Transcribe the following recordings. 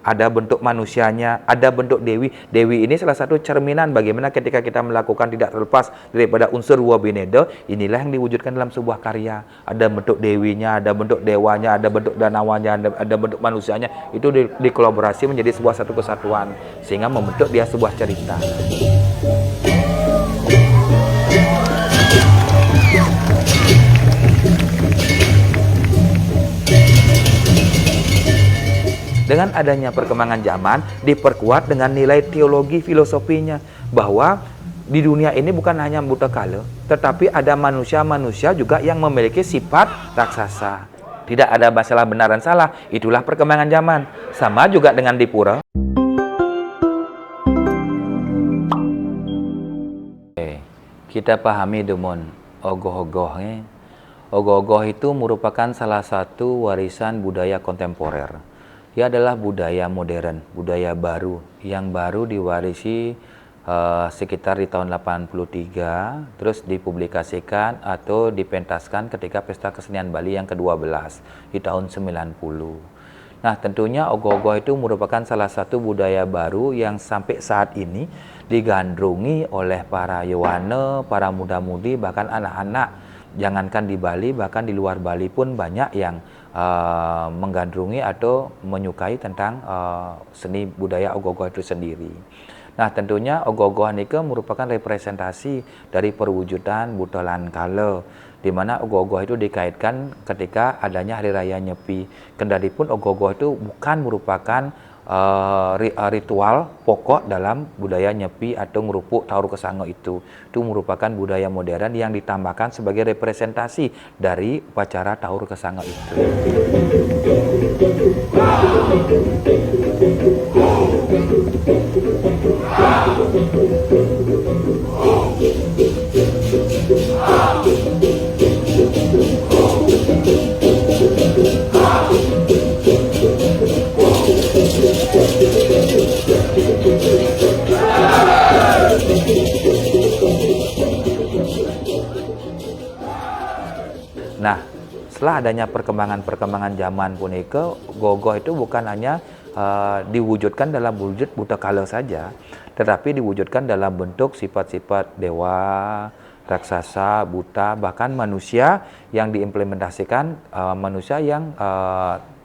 ada bentuk manusianya, ada bentuk dewi. Dewi ini salah satu cerminan bagaimana ketika kita melakukan tidak terlepas daripada unsur wabineda, inilah yang diwujudkan dalam sebuah karya. Ada bentuk dewinya, ada bentuk dewanya, ada bentuk danawanya, ada bentuk manusianya. Itu dikolaborasi menjadi sebuah satu kesatuan, sehingga membentuk dia sebuah cerita. Dengan adanya perkembangan zaman, diperkuat dengan nilai teologi filosofinya, bahwa di dunia ini bukan hanya buta kala, tetapi ada manusia-manusia juga yang memiliki sifat raksasa. Tidak ada masalah benar dan salah, itulah perkembangan zaman. Sama juga dengan di pura. Kita pahami demun ogoh-ogohnya. Ogoh-ogoh itu merupakan salah satu warisan budaya kontemporer. Dia adalah budaya modern, budaya baru, yang baru diwarisi sekitar di tahun 83, terus dipublikasikan atau dipentaskan ketika Pesta Kesenian Bali yang ke-12 di tahun 90. Nah, tentunya ogoh-ogoh itu merupakan salah satu budaya baru yang sampai saat ini digandrungi oleh para yowana, para muda-mudi, bahkan anak-anak. Jangankan di Bali, bahkan di luar Bali pun banyak yang menggandrungi atau menyukai tentang seni budaya ogoh-ogoh itu sendiri. Nah, tentunya ogoh-ogoh nike merupakan representasi dari perwujudan butolan kala, di mana ogoh-ogoh itu dikaitkan ketika adanya Hari Raya Nyepi. Kendalipun ogoh-ogoh itu bukan merupakan ritual pokok dalam budaya Nyepi atau ngerupuk Taur Kesango itu. Itu merupakan budaya modern yang ditambahkan sebagai representasi dari upacara Taur Kesango itu. Nah, setelah adanya perkembangan zaman punika, ogoh-ogoh itu bukan hanya diwujudkan dalam wujud buta kala saja, tetapi diwujudkan dalam bentuk sifat-sifat dewa, raksasa, buta, bahkan manusia yang diimplementasikan, manusia yang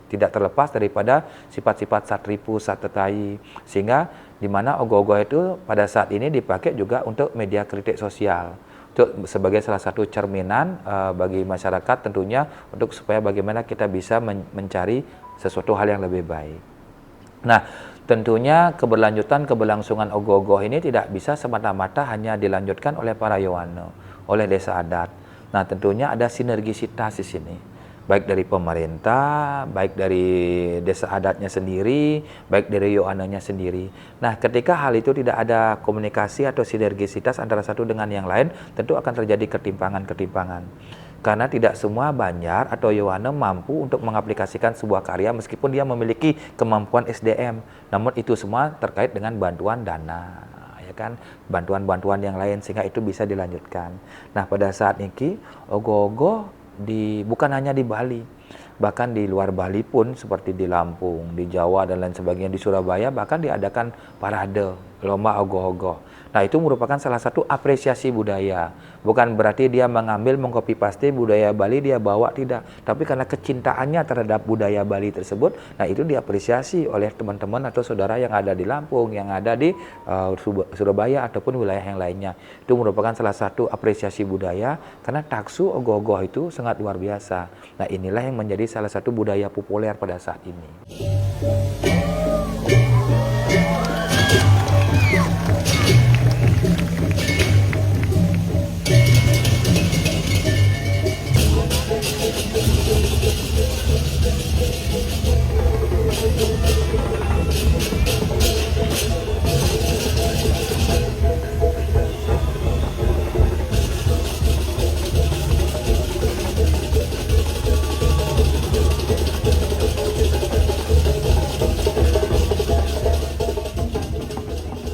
tidak terlepas daripada sifat-sifat satripu, satetai, sehingga di mana ogoh-ogoh itu pada saat ini dipakai juga untuk media kritik sosial, untuk sebagai salah satu cerminan bagi masyarakat tentunya, untuk supaya bagaimana kita bisa mencari sesuatu hal yang lebih baik. Nah, tentunya keberlangsungan ogoh-ogoh ini tidak bisa semata-mata hanya dilanjutkan oleh para yowana, oleh desa adat. Nah, tentunya ada sinergisitas di sini, baik dari pemerintah, baik dari desa adatnya sendiri, baik dari yoananya sendiri. Nah, ketika hal itu tidak ada komunikasi atau sinergisitas antara satu dengan yang lain, tentu akan terjadi ketimpangan-ketimpangan. Karena tidak semua banjar atau yowana mampu untuk mengaplikasikan sebuah karya meskipun dia memiliki kemampuan SDM. Namun itu semua terkait dengan bantuan dana, ya kan, bantuan-bantuan yang lain, sehingga itu bisa dilanjutkan. Nah, pada saat ini ogoh-ogoh bukan hanya di Bali, bahkan di luar Bali pun seperti di Lampung, di Jawa dan lain sebagainya, di Surabaya bahkan diadakan parade lomba ogoh-ogoh. Nah, itu merupakan salah satu apresiasi budaya. Bukan berarti dia mengambil, mengcopy paste budaya Bali dia bawa, tidak. Tapi karena kecintaannya terhadap budaya Bali tersebut, nah itu diapresiasi oleh teman-teman atau saudara yang ada di Lampung, yang ada di Surabaya ataupun wilayah yang lainnya. Itu merupakan salah satu apresiasi budaya karena taksu ogoh-ogoh itu sangat luar biasa. Nah, inilah yang menjadi salah satu budaya populer pada saat ini.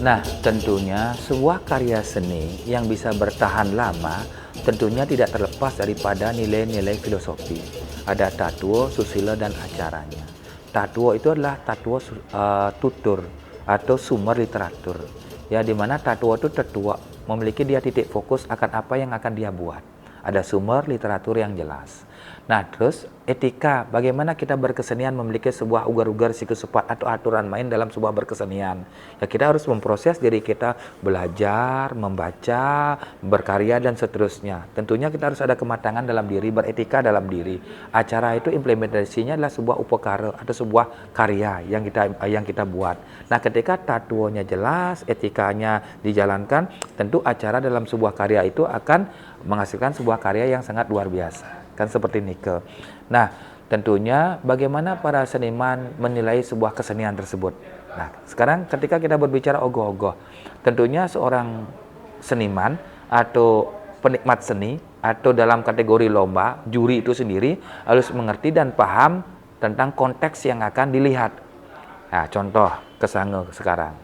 Nah, tentunya sebuah karya seni yang bisa bertahan lama tentunya tidak terlepas daripada nilai-nilai filosofi. Ada tattoo, susila, dan acaranya. Tatuo itu adalah tutur atau sumber literatur. Ya, di mana tatuo itu tertua, memiliki dia titik fokus akan apa yang akan dia buat. Ada sumber literatur yang jelas. Nah, terus etika, bagaimana kita berkesenian memiliki sebuah ugar-ugar psikosopat atau aturan main dalam sebuah berkesenian. Ya, kita harus memproses diri kita, belajar, membaca, berkarya, dan seterusnya. Tentunya kita harus ada kematangan dalam diri, beretika dalam diri. Acara itu implementasinya adalah sebuah upakara atau sebuah karya yang kita buat. Nah, ketika tatuonya jelas, etikanya dijalankan, tentu acara dalam sebuah karya itu akan menghasilkan sebuah karya yang sangat luar biasa. Kan seperti Nike. Nah, tentunya bagaimana para seniman menilai sebuah kesenian tersebut. Nah, sekarang ketika kita berbicara ogoh-ogoh, tentunya seorang seniman atau penikmat seni atau dalam kategori lomba, juri itu sendiri harus mengerti dan paham tentang konteks yang akan dilihat. Nah, contoh kesange sekarang.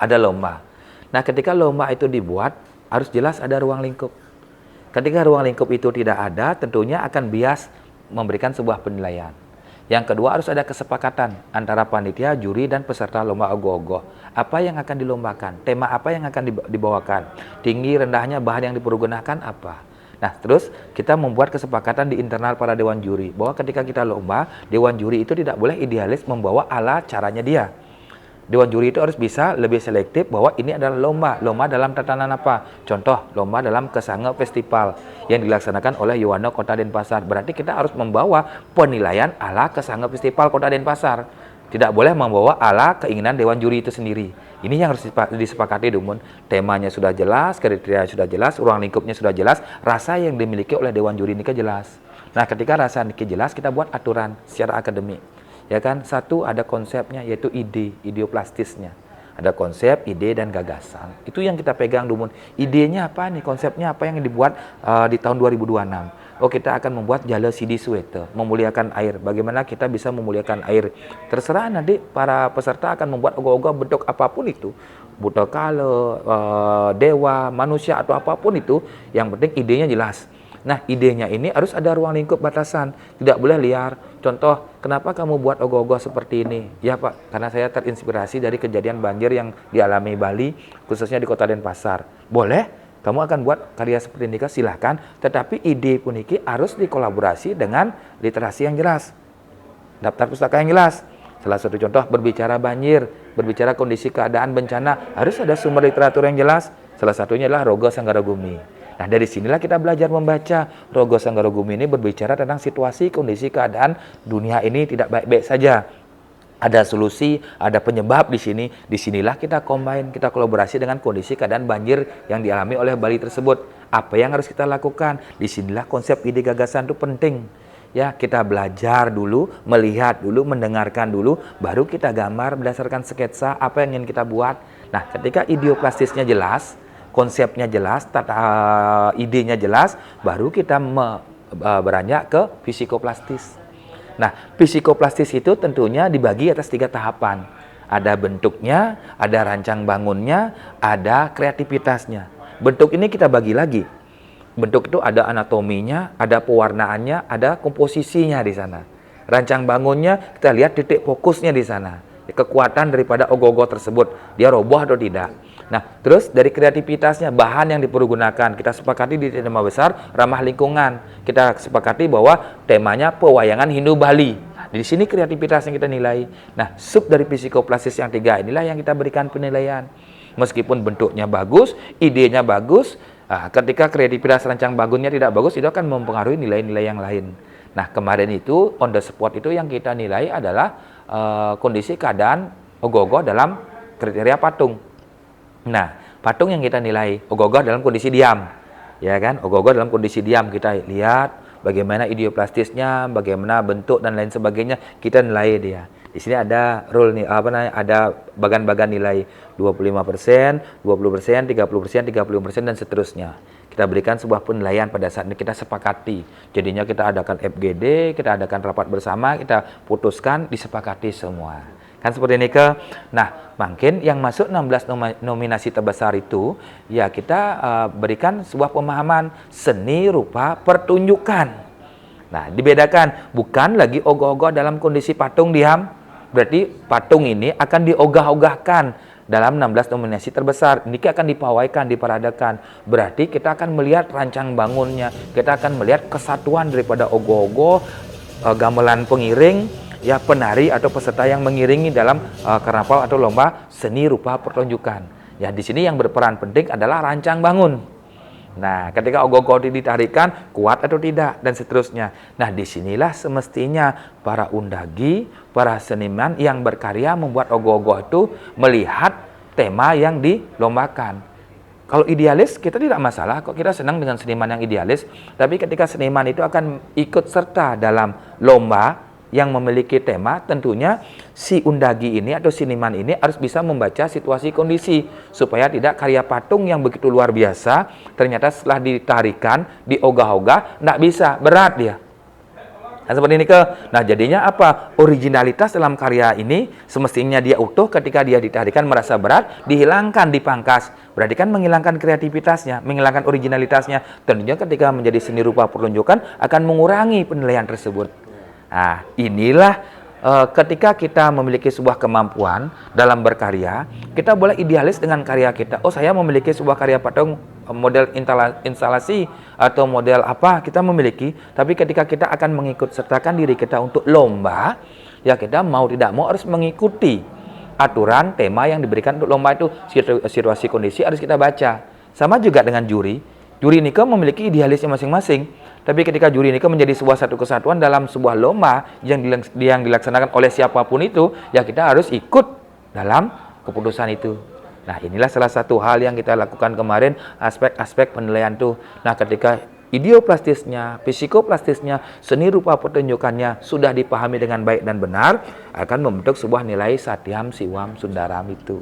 Ada lomba. Nah, ketika lomba itu dibuat, harus jelas ada ruang lingkup. Ketika ruang lingkup itu tidak ada, tentunya akan bias memberikan sebuah penilaian. Yang kedua, harus ada kesepakatan antara panitia, juri, dan peserta lomba ogoh-ogoh. Apa yang akan dilombakan? Tema apa yang akan dibawakan? Tinggi, rendahnya, bahan yang dipergunakan apa? Nah, terus kita membuat kesepakatan di internal para dewan juri, bahwa ketika kita lomba, dewan juri itu tidak boleh idealis membawa ala caranya dia. Dewan juri itu harus bisa lebih selektif bahwa ini adalah lomba dalam tatanan apa? Contoh, lomba dalam Kesange Festival yang dilaksanakan oleh Yowana Kota Denpasar. Berarti kita harus membawa penilaian ala Kesange Festival Kota Denpasar. Tidak boleh membawa ala keinginan dewan juri itu sendiri. Ini yang harus disepakati, Dumun. Temanya sudah jelas, kriteria sudah jelas, ruang lingkupnya sudah jelas, rasa yang dimiliki oleh dewan juri ini jelas. Nah, ketika rasa ini jelas, kita buat aturan secara akademik. Ya kan, satu ada konsepnya yaitu ideoplastisnya. Ada konsep, ide, dan gagasan. Itu yang kita pegang, Dumun. Idenya apa nih? Konsepnya apa yang dibuat di tahun 2026? Oh, kita akan membuat Jala Sidi Suwete, memuliakan air. Bagaimana kita bisa memuliakan air? Terserah nanti para peserta akan membuat ogoh-ogoh bentuk apapun itu. Buta kala, dewa, manusia, atau apapun itu. Yang penting idenya jelas. Nah, idenya ini harus ada ruang lingkup batasan, tidak boleh liar. Contoh, kenapa kamu buat ogoh-ogoh seperti ini? Ya Pak, karena saya terinspirasi dari kejadian banjir yang dialami Bali, khususnya di Kota Denpasar. Boleh, kamu akan buat karya seperti ini, silahkan. Tetapi ide puniki harus dikolaborasi dengan literasi yang jelas, daftar pustaka yang jelas. Salah satu contoh, berbicara banjir, berbicara kondisi keadaan bencana, harus ada sumber literatur yang jelas. Salah satunya adalah Rogo Sanggaragumi. Nah, dari sinilah kita belajar membaca. Rogo Sanggaragumi ini berbicara tentang situasi, kondisi, keadaan dunia ini tidak baik-baik saja. Ada solusi, ada penyebab di sini. Disinilah kita combine, kita kolaborasi dengan kondisi keadaan banjir yang dialami oleh Bali tersebut. Apa yang harus kita lakukan? Disinilah konsep ide gagasan itu penting. Ya, kita belajar dulu, melihat dulu, mendengarkan dulu, baru kita gambar berdasarkan sketsa apa yang ingin kita buat. Nah, ketika ideoplastisnya jelas, konsepnya jelas, idenya jelas, baru kita beranjak ke psikoplastis. Nah, psikoplastis itu tentunya dibagi atas 3 tahapan. Ada bentuknya, ada rancang bangunnya, ada kreativitasnya. Bentuk ini kita bagi lagi. Bentuk itu ada anatominya, ada pewarnaannya, ada komposisinya di sana. Rancang bangunnya, kita lihat titik fokusnya di sana. Kekuatan daripada ogoh-ogoh tersebut, dia roboh atau tidak. Nah, terus dari kreativitasnya, bahan yang dipergunakan, kita sepakati di tema besar ramah lingkungan. Kita sepakati bahwa temanya pewayangan Hindu Bali. Di sini kreativitas yang kita nilai. Nah, sub dari psikoplastis yang 3 inilah yang kita berikan penilaian. Meskipun bentuknya bagus, idenya bagus, ketika kreativitas rancang bangunnya tidak bagus, itu akan mempengaruhi nilai-nilai yang lain. Nah, kemarin itu on the spot itu yang kita nilai adalah kondisi keadaan ogoh-ogoh dalam kriteria patung. Nah, patung yang kita nilai ogoh-ogoh dalam kondisi diam, ya kan? Ogoh-ogoh dalam kondisi diam, kita lihat bagaimana ideoplastisnya, bagaimana bentuk dan lain sebagainya, kita nilai dia. Di sini ada rule nih, ada bagan-bagan nilai 25%, 20%, 30%, 30% dan seterusnya. Kita berikan sebuah penilaian pada saat ini kita sepakati. Jadinya kita adakan FGD, kita adakan rapat bersama, kita putuskan, disepakati semua. Kan seperti ini ke. Nah, mungkin yang masuk 16 nominasi terbesar itu, ya kita berikan sebuah pemahaman seni rupa pertunjukan. Nah, dibedakan, bukan lagi ogah-ogah dalam kondisi patung diam. Berarti patung ini akan diogah-ogahkan dalam 16 nominasi terbesar. Ini akan dipawaikan, diparadakan. Berarti kita akan melihat rancang bangunnya. Kita akan melihat kesatuan daripada ogoh-ogoh, gamelan pengiring, ya penari atau peserta yang mengiringi dalam karnaval atau lomba seni rupa pertunjukan. Ya, di sini yang berperan penting adalah rancang bangun. Nah, ketika ogoh-ogoh ditarikan, kuat atau tidak, dan seterusnya. Nah, disinilah semestinya para undagi, para seniman yang berkarya membuat ogoh-ogoh itu melihat tema yang dilombakan. Kalau idealis, kita tidak masalah, kok kita senang dengan seniman yang idealis. Tapi ketika seniman itu akan ikut serta dalam lomba yang memiliki tema, tentunya si undagi ini atau seniman ini harus bisa membaca situasi kondisi supaya tidak karya patung yang begitu luar biasa ternyata setelah ditarikan, diogah-ogah, tidak bisa, berat dia. Nah, seperti ini ke. Nah, jadinya apa? Originalitas dalam karya ini semestinya dia utuh, ketika dia ditarikan merasa berat, dihilangkan, dipangkas. Berarti kan menghilangkan kreativitasnya, menghilangkan originalitasnya. Tentunya ketika menjadi seni rupa pertunjukan akan mengurangi penilaian tersebut. Nah, inilah ketika kita memiliki sebuah kemampuan dalam berkarya, kita boleh idealis dengan karya kita. Oh, saya memiliki sebuah karya patung model instalasi atau model apa kita memiliki, tapi ketika kita akan mengikut sertakan diri kita untuk lomba, ya kita mau tidak mau harus mengikuti aturan tema yang diberikan untuk lomba itu. Situasi kondisi harus kita baca. Sama juga dengan juri. Juri ini memiliki idealisnya masing-masing. Tapi ketika juri ini menjadi sebuah satu kesatuan dalam sebuah lomba yang dilaksanakan oleh siapapun itu, ya kita harus ikut dalam keputusan itu. Nah, inilah salah satu hal yang kita lakukan kemarin, aspek-aspek penilaian itu. Nah, ketika ideoplastisnya, psikoplastisnya, seni rupa pertunjukannya sudah dipahami dengan baik dan benar, akan membentuk sebuah nilai Satyam Siwam Sundaram itu.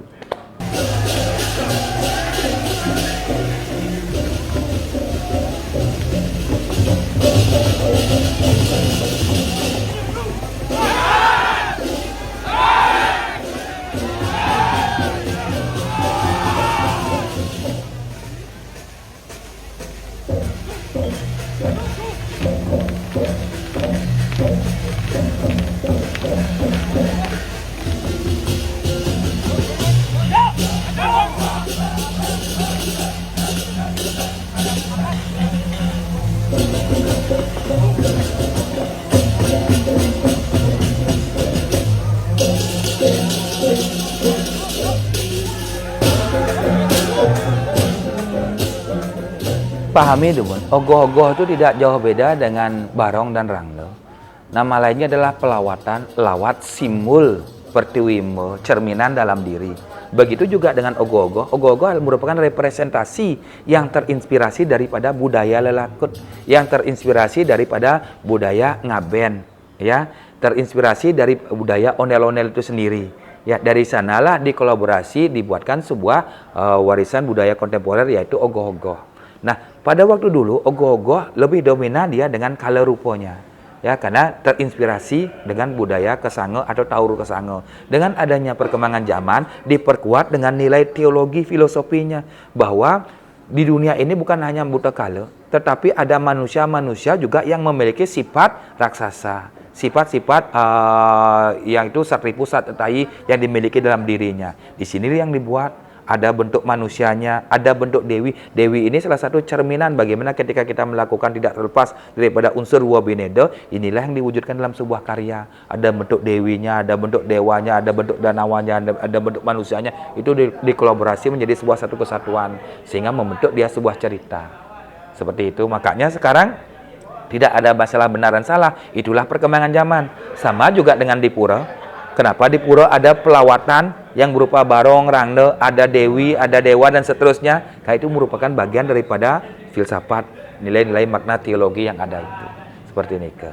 Pahami dulu, ogoh-ogoh itu tidak jauh beda dengan barong dan rangno. Nama lainnya adalah pelawatan, lawat, simbol, pertiwimo, cerminan dalam diri. Begitu juga dengan ogoh-ogoh. Ogoh-ogoh merupakan representasi yang terinspirasi daripada budaya lelakut, yang terinspirasi daripada budaya ngaben, ya, terinspirasi dari budaya ondel-ondel itu sendiri. Ya, dari sanalah dikolaborasi dibuatkan sebuah warisan budaya kontemporer yaitu ogoh-ogoh. Nah, pada waktu dulu ogoh-ogoh lebih dominan dia dengan kala rupanya. Ya, karena terinspirasi dengan budaya Kesange atau Tauru Kesange. Dengan adanya perkembangan zaman diperkuat dengan nilai teologi filosofinya bahwa di dunia ini bukan hanya buta kala, tetapi ada manusia-manusia juga yang memiliki sifat raksasa. Sifat-sifat yang itu satripu satetai yang dimiliki dalam dirinya. Di sini yang dibuat. Ada bentuk manusianya, ada bentuk dewi. Dewi ini salah satu cerminan bagaimana ketika kita melakukan tidak terlepas daripada unsur wabineda. Inilah yang diwujudkan dalam sebuah karya. Ada bentuk dewinya, ada bentuk dewanya, ada bentuk danawanya, ada bentuk manusianya. Itu dikolaborasi menjadi sebuah satu kesatuan sehingga membentuk dia sebuah cerita. Seperti itu. Makanya sekarang tidak ada masalah benar dan salah. Itulah perkembangan zaman. Sama juga dengan di pura. Kenapa di pura ada pelawatan yang berupa barong, rangde, ada dewi, ada dewa, dan seterusnya. Nah, itu merupakan bagian daripada filsafat, nilai-nilai makna teologi yang ada itu. Seperti ini ke.